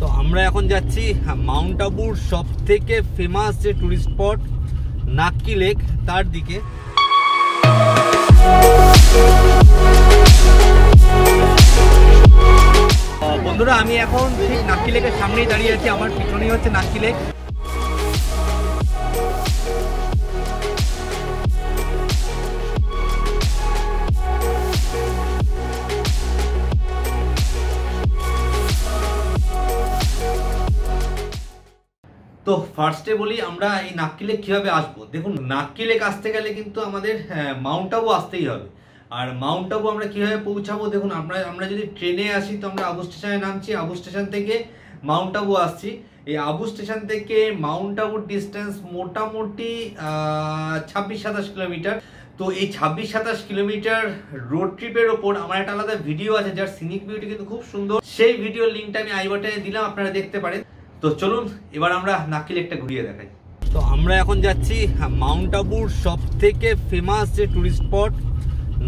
তো আমরা এখন যাচ্ছি মাউন্ট আবুর সব থেকে ফেমাস যে টুরিস্ট স্পট নাক্কি লেক তার দিকে। বন্ধুরা আমি এখন ঠিক নাক্কি লেকের সামনেই দাঁড়িয়ে আছি, আমার পিছনেই হচ্ছে নাক্কি লেক। তো ফার্স্টে বলি আমরা এই নাক্কি লেক কীভাবে আসবো। দেখুন, নাক্কি লেক আসতে গেলে কিন্তু আমাদের মাউন্ট আবু আসতেই হবে। আর মাউন্ট আবু আমরা কীভাবে পৌঁছাবো, দেখুন আমরা যদি ট্রেনে আসি তো আমরা আবু স্টেশনে নামছি, আবু স্টেশন থেকে মাউন্ট আবু আসছি। এই আবু স্টেশন থেকে মাউন্ট আবুর ডিস্টেন্স মোটামুটি 26-27 কিলোমিটার। তো এই 26-27 কিলোমিটার রোড ট্রিপের ওপর আমার একটা আলাদা ভিডিও আছে যার সিনিক বিউটি কিন্তু খুব সুন্দর। সেই ভিডিওর লিঙ্কটা আমি আই বাটনে দিলাম, আপনারা দেখতে পারেন। তো চলুন এবার আমরা নাক্কি লেকটা ঘুরিয়ে দেখাই। তো আমরা এখন যাচ্ছি মাউন্ট আবুর সব থেকে ফেমাস যে টুরিস্ট স্পট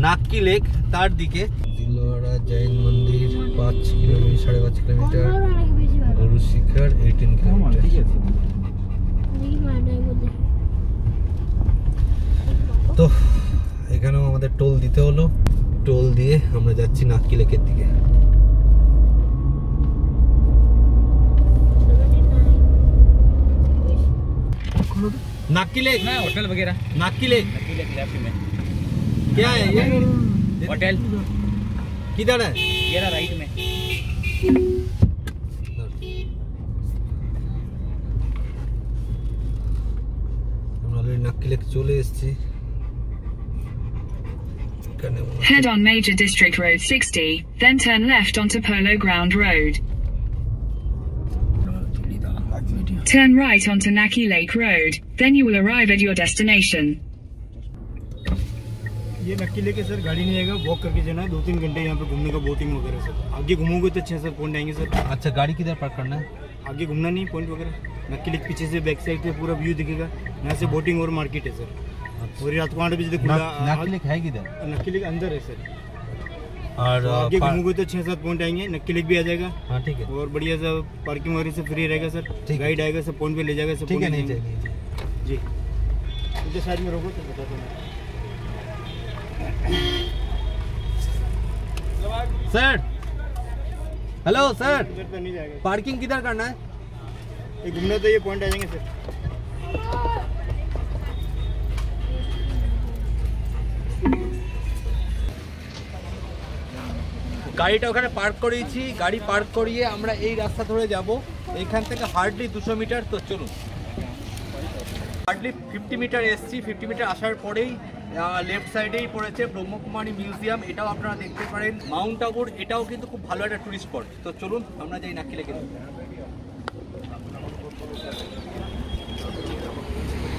নাক্কি লেক তার দিকে। দিলওয়ারা জৈন মন্দির 5 কিলোমিটার 5.5 কিলোমিটার, গরু শিখর 18 কিলোমিটার। তো এখানেও আমাদের টোল দিতে হলো, টোল দিয়ে আমরা যাচ্ছি নাক্কি লেকের দিকে। नाक्की लेक ना होटल वगैरह, नाक्की लेक लेफ्ट में क्या है ये होटल, किधर है ये रहा राइट में। আমরা অলরেডি নাক্কি লেক চলে এসেছি। Head on Major District Road 60, then turn left onto Polo Ground Road. Turn right onto Naक्की Lake Road, then you will arrive at your destination. ये नक्की लेके सर गाड़ी नहीं आएगा, वॉक करके जाना है। 2-3 घंटे यहाँ पे घूमने का, बोटिंग वगैरह सर। आगे घूमोगे तो 6-7 पॉइंट आएंगे सर। अच्छा, गाड़ी किधर पार्क करना है? आगे घूमना नहीं, पॉइंट वगैरह। नक्की लेक पीछे से बैक साइड पे पूरा व्यू दिखेगा, यहाँ से बोटिंग और मार्केट है सर। और रात को 8 बजे खुला। नाक्की लेक है किधर? नक्की लेक अंदर है सर। और आगे घूमोगे तो 6-7 पॉइंट आएंगे, नक्की लेक भी आ जाएगा। हाँ ठीक है। और बढ़िया सा पार्किंग वगैरह से फ्री रहेगा सर। गाइड आएगा, सब पॉइंट पे ले जाएगा सब। ठीक है, नहीं चाहिए जी। मुझे साइड में रोको तो बता दो सर। हेलो सर, इधर तो नहीं जाएगा। पार्किंग किधर करना है? ये घूमना तो ये पॉइंट आ जाएंगे सर। গাড়িটা ওখানে পার্ক করিয়েছি, গাড়ি পার্ক করিয়ে আমরা এই রাস্তা ধরে যাব। এখান থেকে হার্ডলি 200 মিটার। তো চলুন, হার্ডলি 50 মিটার এসছি। 50 মিটার আসার পরেই লেফট সাইডেই পড়েছে ব্রহ্মকুমারী মিউজিয়াম, এটাও আপনারা দেখতে পারেন। মাউন্ট আবুর এটাও কিন্তু খুব ভালো একটা টুরিস্ট স্পট। তো চলুন আমরা যাই নাক্কি লেকে।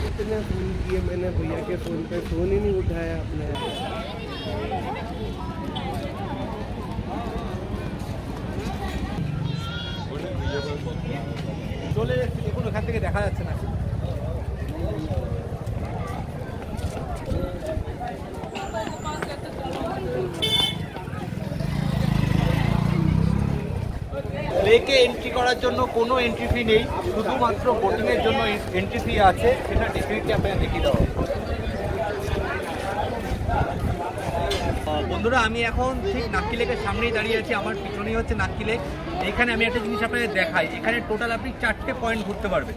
इतना फोन किया मैंने भैया के फोन पे, फोन ही नहीं उठाया आपने। চলে দেখুন, ওখান থেকে দেখা যাচ্ছে না। লেকে এন্ট্রি করার জন্য কোনো এন্ট্রি ফি নেই, শুধুমাত্র বোটিংয়ের জন্য এন্ট্রি ফি আছে, সেটা ডেফিনেটলি আপনাকে দেখিয়ে দেওয়া হবে। বন্ধুরা আমি এখন ঠিক নাক্কি লেকের সামনেই দাঁড়িয়ে আছি, আমার পিছনেই হচ্ছে নাক্কি লেক। এখানে আমি একটা জিনিস আপনাদের দেখাই, এখানে টোটাল আপনি 4টে পয়েন্ট ঘুরতে পারবেন।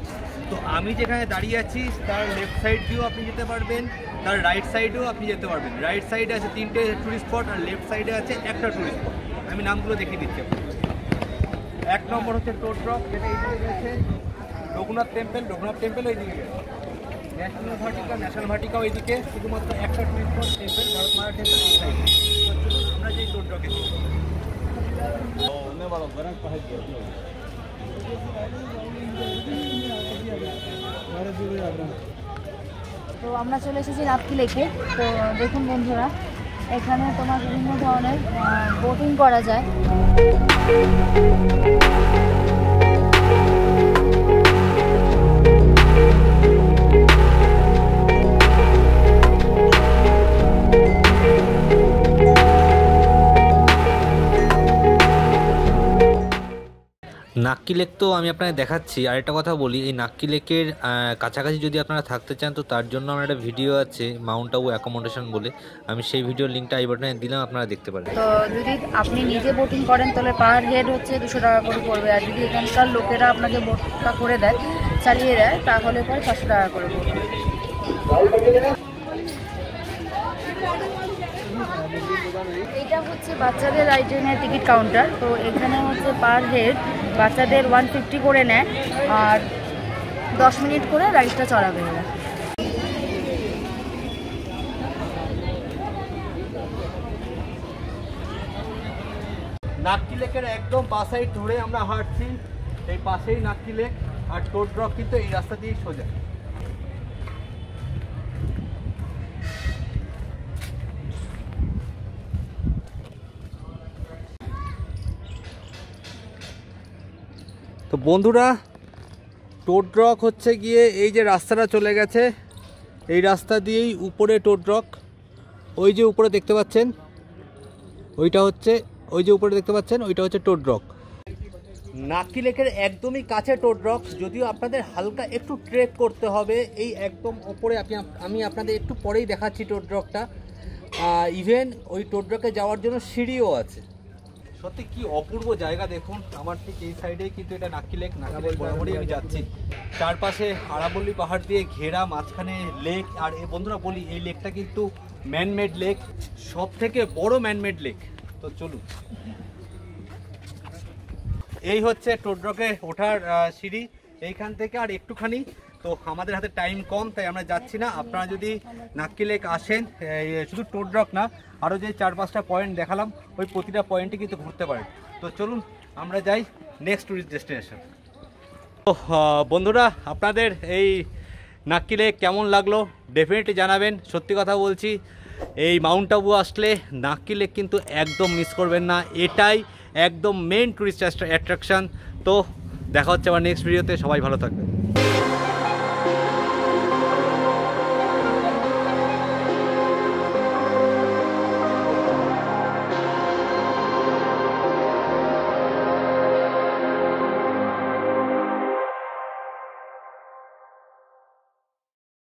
তো আমি যেখানে দাঁড়িয়ে আছি তার লেফট সাইড দিয়েও আপনি যেতে পারবেন, তার রাইট সাইডেও আপনি যেতে পারবেন। রাইট সাইডে আছে 3টে টুরিস্ট স্পট আর লেফট সাইডে আছে একটা টুরিস্ট স্পট। আমি নামগুলো দেখিয়ে দিচ্ছি আপনাকে। 1 নম্বর হচ্ছে টোট রক, যেটা এইদিকে গেছে। রঘুনাথ টেম্পল ওইদিকে গেছে। ন্যাশনাল ভার্টিকা ওইদিকে। শুধুমাত্র একটা tourist spot temple, Bharatmata temple এই সাইডে। আমরা যেই টোট রকে তো আমরা চলে এসেছি নাক্কি লেকে। তো দেখুন বন্ধুরা, এখানে তোমার বিভিন্ন ধরনের বোটিং করা যায়। নাক্কি লেক তো আমি আপনাদের দেখাচ্ছি। আরেকটা কথা বলি, এই নাক্কি লেকের কাছাকাছি যদি আপনারা থাকতে চান তো তার জন্য আমার একটা ভিডিও আছে মাউন্ট আবু অ্যাকোমোডেশন বলে, আমি সেই ভিডিওর লিঙ্কটা এই বাটনে দিলাম, আপনারা দেখতে পারেন। তো যদি আপনি নিজে বোটিং করেন তাহলে পার হেড হচ্ছে 200 টাকা করে পড়বে, আর যদি এখানকার লোকেরা আপনাকে বোটটা করে দেয়, চালিয়ে দেয়, তাহলে পরে 500 টাকা করে পড়বে। এটা হচ্ছে বাচ্চাদের রাইডের টিকিট কাউন্টার। তো এখানে হচ্ছে পার হেড বাচ্চাদের 150 করে নেয়, আর 10 মিনিট করে রাইডটা চড়াবে এরা। নাক্কি লেকের একদম পাশেই ধরে আমরা হাঁটছি, এই পাশেই নাক্কি লেক, আর টোড রক কিন্তু এই রাস্তা দিয়েই সোজা। তো বন্ধুরা, টোড রক হচ্ছে গিয়ে এই যে রাস্তাটা চলে গেছে, এই রাস্তা দিয়েই উপরে টোড রক, ওই যে উপরে দেখতে পাচ্ছেন ওইটা হচ্ছে, ওই যে উপরে দেখতে পাচ্ছেন ওইটা হচ্ছে টোড রক। নাক্কি লেকের একদমই কাছে টোড রক, যদিও আপনাদের হালকা একটু ট্রেক করতে হবে। এই একদম ওপরে আমি আপনাদের একটু পরেই দেখাচ্ছি টোড রকটা। ইভেন ওই টোড রকে যাওয়ার জন্য সিঁড়িও আছে। সত্যি কি অপূর্ব জায়গা দেখুন, আমার ঠিক এই সাইডেই কিন্তু এটা নাক্কি লেক। নাক্কি লেক বরাবরই আমি যাচ্ছি, চারপাশে আরাবল্লী পাহাড় দিয়ে ঘেরা, মাঝখানে লেক। আর বন্ধুরা বলি, এই লেকটা কিন্তু ম্যানমেড লেক, সব থেকে বড় ম্যানমেড লেক। তো চলুন, এই হচ্ছে টোড রকে ওঠার সিঁড়ি এইখান থেকে আর একটুখানি। তো আমাদের হাতে টাইম কম, তাই আমরা যাচ্ছি না। আপনারা যদি নাক্কি লেক আসেন, শুধু টোড রক না, আরও যে 4-5টা পয়েন্ট দেখালাম, ওই প্রতিটা পয়েন্টে কিন্তু ঘুরতে পারেন। তো চলুন আমরা যাই নেক্সট টুরিস্ট ডেস্টিনেশন। তো বন্ধুরা, আপনাদের এই নাক্কি লেক কেমন লাগলো ডেফিনেটলি জানাবেন। সত্যি কথা বলছি, এই মাউন্ট আবু আসলে নাক্কি লেক কিন্তু একদম মিস করবেন না, এটাই একদম মেন টুরিস্ট অ্যাট্রাকশান। তো দেখা হচ্ছে আবার নেক্সট ভিডিওতে, সবাই ভালো থাকবেন।